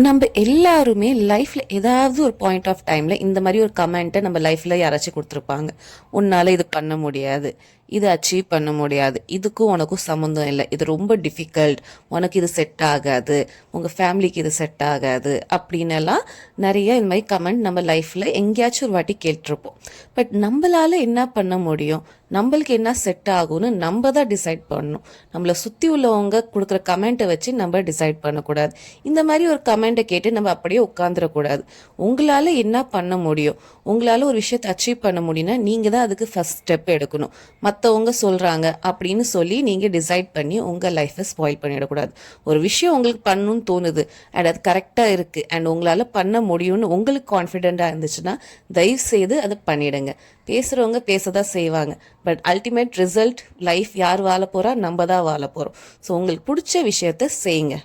நம்ம எல்லாருமே லைஃப்ல ஏதாவது ஒரு பாயிண்ட் ஆஃப் டைம்ல இந்த மாதிரி ஒரு கமெண்ட்டை நம்ம லைஃப்ல யாராச்சும் கொடுத்துருப்பாங்க. உன்னால இது பண்ண முடியாது, இது அச்சீவ் பண்ண முடியாது, இதுக்கும் உனக்கும் சம்மந்தம் இல்லை, இது ரொம்ப டிஃபிகல்ட், உனக்கு இது செட் ஆகாது, உங்க ஃபேமிலிக்கு இது செட் ஆகாது அப்படின்னு எல்லாம் நிறைய இந்த மாதிரி கமெண்ட் நம்ம லைஃப்ல எங்கேயாச்சும் ஒரு வாட்டி கேட்டிருப்போம். பட் நம்மளால என்ன பண்ண முடியும், நம்மளுக்கு என்ன செட் ஆகும்னு நம்ம தான் டிசைட் பண்ணணும். நம்மளை சுற்றி உள்ளவங்க கொடுக்குற கமெண்ட்டை வச்சு நம்ம டிசைட் பண்ணக்கூடாது. இந்த மாதிரி ஒரு கமெண்ட்டை கேட்டு நம்ம அப்படியே உட்காந்துடக்கூடாது. உங்களால் என்ன பண்ண முடியும், உங்களால் ஒரு விஷயத்தை அச்சீவ் பண்ண முடியும்னா நீங்கள் தான் அதுக்கு ஃபஸ்ட் ஸ்டெப் எடுக்கணும். மற்றவங்க சொல்கிறாங்க அப்படின்னு சொல்லி நீங்கள் டிசைட் பண்ணி உங்கள் லைஃப்பை ஸ்பாயில் பண்ணிடக்கூடாது. ஒரு விஷயம் உங்களுக்கு பண்ணணும்னு தோணுது அண்ட் அது கரெக்டாக இருக்குது அண்ட் உங்களால் பண்ண முடியும்னு உங்களுக்கு கான்ஃபிடெண்ட்டாக இருந்துச்சுன்னா தயவு செய்து அதை பண்ணிடுங்க. பேசுகிறவங்க பேச தான் செய்வாங்க, பட் அல்டிமேட் ரிசல்ட் லைஃப் யார் வாழ போகிறா, நம்ம தான் வாழ போகிறோம். ஸோ உங்களுக்கு பிடிச்ச விஷயத்த செய்யுங்க.